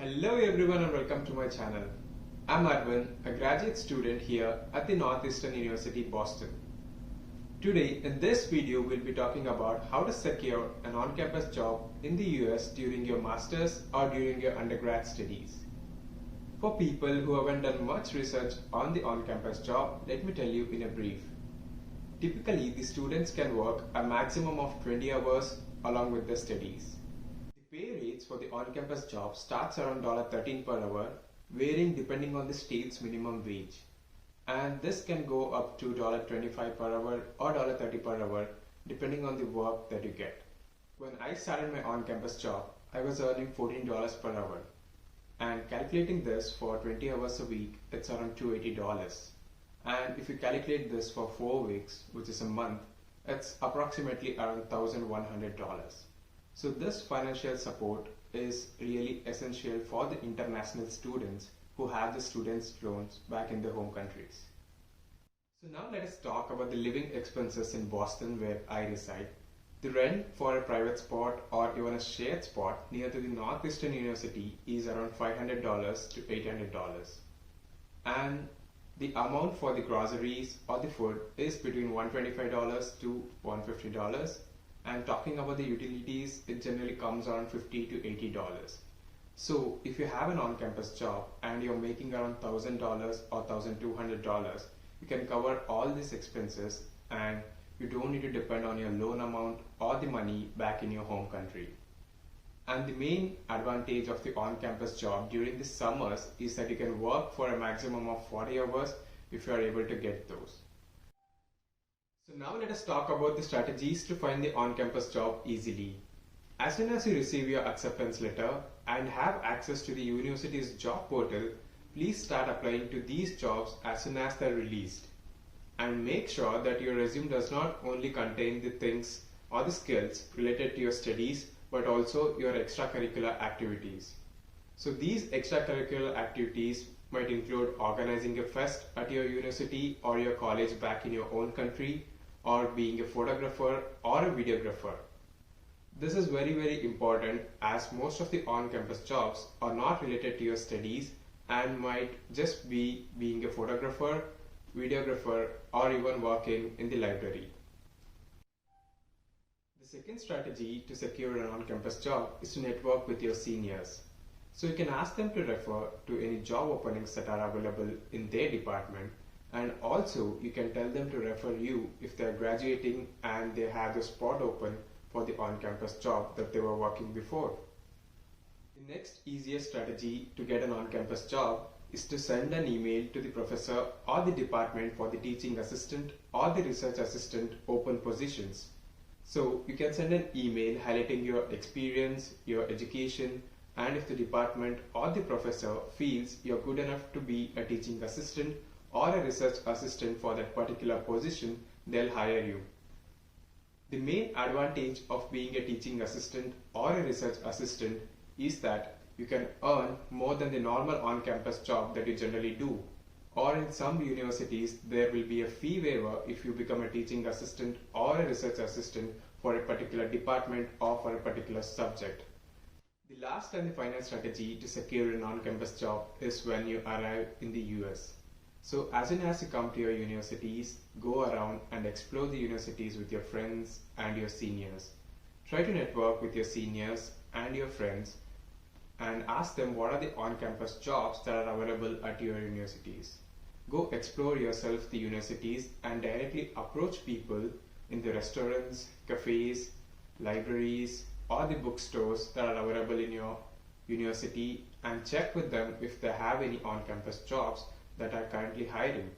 Hello everyone and welcome to my channel. I'm Arvind, a graduate student here at the Northeastern University, Boston. Today in this video we'll be talking about how to secure an on-campus job in the US during your master's or during your undergrad studies. For people who haven't done much research on the on-campus job, let me tell you in a brief. Typically, the students can work a maximum of 20 hours along with their studies. The pay rates for the on-campus job starts around $13 per hour, varying depending on the state's minimum wage. And this can go up to $25 per hour or $30 per hour depending on the work that you get. When I started my on-campus job, I was earning $14 per hour. And calculating this for 20 hours a week, it's around $280. And if you calculate this for 4 weeks, which is a month, it's approximately around $1,100. So this financial support is really essential for the international students who have the students' loans back in their home countries. So now let us talk about the living expenses in Boston where I reside. The rent for a private spot or even a shared spot near to the Northeastern University is around $500 to $800. And the amount for the groceries or the food is between $125 to $150. And talking about the utilities, it generally comes around $50 to $80. So if you have an on-campus job and you're making around $1,000 or $1,200, you can cover all these expenses and you don't need to depend on your loan amount or the money back in your home country. And the main advantage of the on-campus job during the summers is that you can work for a maximum of 40 hours if you are able to get those. So now let us talk about the strategies to find the on-campus job easily. As soon as you receive your acceptance letter and have access to the university's job portal, please start applying to these jobs as soon as they're released. And make sure that your resume does not only contain the things or the skills related to your studies, but also your extracurricular activities. So these extracurricular activities might include organizing a fest at your university or your college back in your own country, or being a photographer or a videographer. This is very important as most of the on-campus jobs are not related to your studies and might just be being a photographer, videographer, or even working in the library. The second strategy to secure an on-campus job is to network with your seniors. So you can ask them to refer to any job openings that are available in their department, and also you can tell them to refer you if they are graduating and they have the spot open for the on-campus job that they were working before. The next easiest strategy to get an on-campus job is to send an email to the professor or the department for the teaching assistant or the research assistant open positions. So you can send an email highlighting your experience, your education, and if the department or the professor feels you're good enough to be a teaching assistant or a research assistant for that particular position, they'll hire you. The main advantage of being a teaching assistant or a research assistant is that you can earn more than the normal on-campus job that you generally do. Or in some universities, there will be a fee waiver if you become a teaching assistant or a research assistant for a particular department or for a particular subject. The last and the final strategy to secure an on-campus job is when you arrive in the US. So as soon as you come to your universities, go around and explore the universities with your friends and your seniors. Try to network with your seniors and your friends and ask them what are the on-campus jobs that are available at your universities. Go explore yourself the universities and directly approach people in the restaurants, cafes, libraries, or the bookstores that are available in your university and check with them if they have any on-campus jobs that are currently hiring.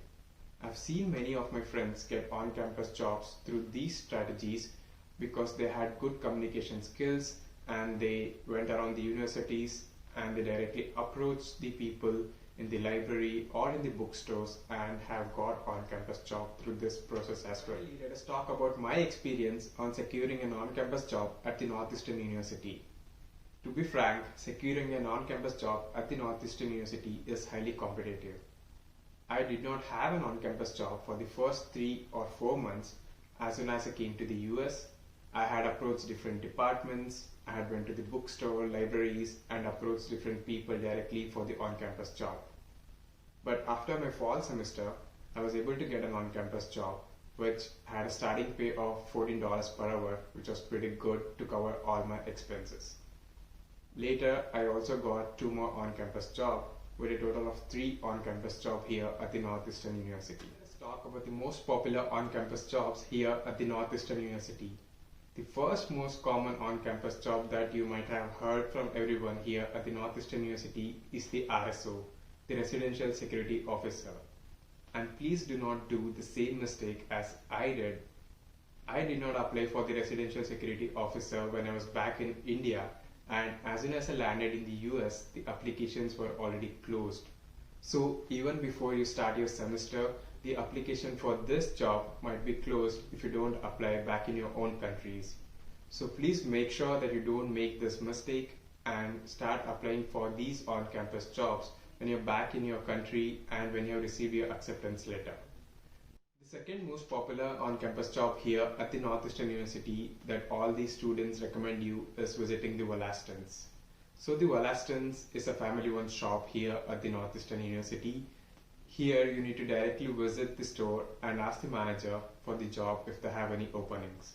I've seen many of my friends get on-campus jobs through these strategies because they had good communication skills and they went around the universities and they directly approached the people in the library or in the bookstores and have got on-campus job through this process as well. Let us talk about my experience on securing an on-campus job at the Northeastern University. To be frank, securing an on-campus job at the Northeastern University is highly competitive. I did not have an on-campus job for the first 3 or 4 months. As soon as I came to the US, I had approached different departments I had went to the bookstore, libraries, and approached different people directly for the on-campus job. But after my fall semester, I was able to get an on-campus job, which had a starting pay of $14 per hour, which was pretty good to cover all my expenses. Later, I also got 2 more on-campus jobs, with a total of 3 on-campus jobs here at the Northeastern University. Let's talk about the most popular on-campus jobs here at the Northeastern University. The first most common on-campus job that you might have heard from everyone here at the Northeastern University is the RSO, the Residential Security Officer. And please do not do the same mistake as I did. I did not apply for the Residential Security Officer when I was back in India, and as soon as I landed in the US, the applications were already closed. So even before you start your semester, the application for this job might be closed if you don't apply back in your own countries. So please make sure that you don't make this mistake and start applying for these on-campus jobs when you're back in your country and when you have received your acceptance letter. The second most popular on-campus job here at the Northeastern University that all these students recommend you is visiting the Wollaston's. So the Wollaston's is a family-owned shop here at the Northeastern University. Here you need to directly visit the store and ask the manager for the job if they have any openings.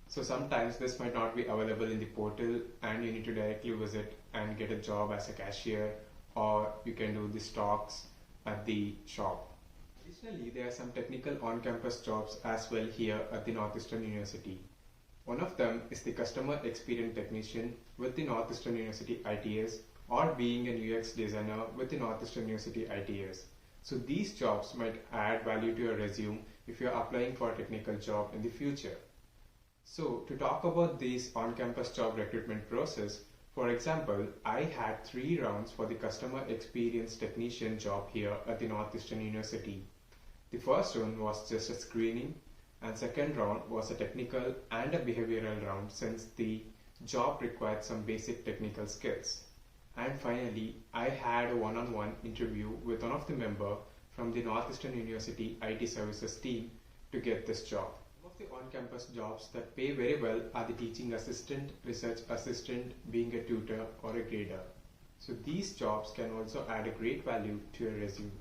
So sometimes this might not be available in the portal and you need to directly visit and get a job as a cashier, or you can do the stocks at the shop. Additionally, there are some technical on-campus jobs as well here at the Northeastern University. One of them is the Customer Experience Technician with the Northeastern University ITS, or being an UX designer with the Northeastern University ITS. So these jobs might add value to your resume if you are applying for a technical job in the future. So to talk about this on-campus job recruitment process, for example, I had 3 rounds for the Customer Experience Technician job here at the Northeastern University. The first round was just a screening, and second round was a technical and a behavioral round since the job required some basic technical skills. And finally, I had a one-on-one interview with one of the members from the Northeastern University IT Services team to get this job. Some of the on-campus jobs that pay very well are the teaching assistant, research assistant, being a tutor or a grader. So these jobs can also add a great value to your resume.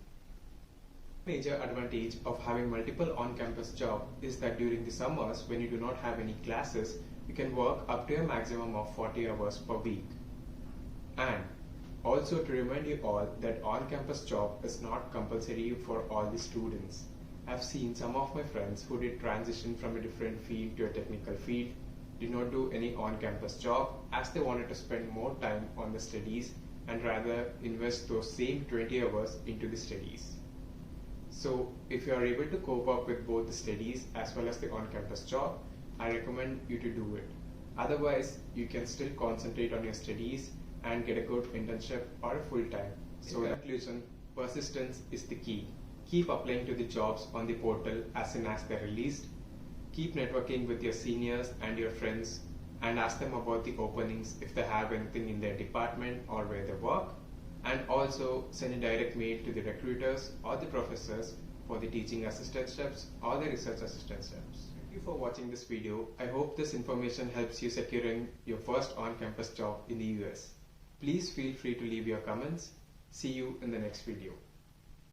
Major advantage of having multiple on-campus jobs is that during the summers when you do not have any classes, you can work up to a maximum of 40 hours per week. And also to remind you all that on-campus job is not compulsory for all the students. I've seen some of my friends who did transition from a different field to a technical field, did not do any on-campus job as they wanted to spend more time on the studies and rather invest those same 20 hours into the studies. So if you are able to cope up with both the studies as well as the on-campus job, I recommend you to do it. Otherwise, you can still concentrate on your studies and get a good internship or a full-time. So in conclusion, persistence is the key. Keep applying to the jobs on the portal as soon as they're released. Keep networking with your seniors and your friends and ask them about the openings if they have anything in their department or where they work. And also send a direct mail to the recruiters or the professors for the teaching assistantships or the research assistantships. Thank you for watching this video. I hope this information helps you securing your first on-campus job in the US. Please feel free to leave your comments. See you in the next video.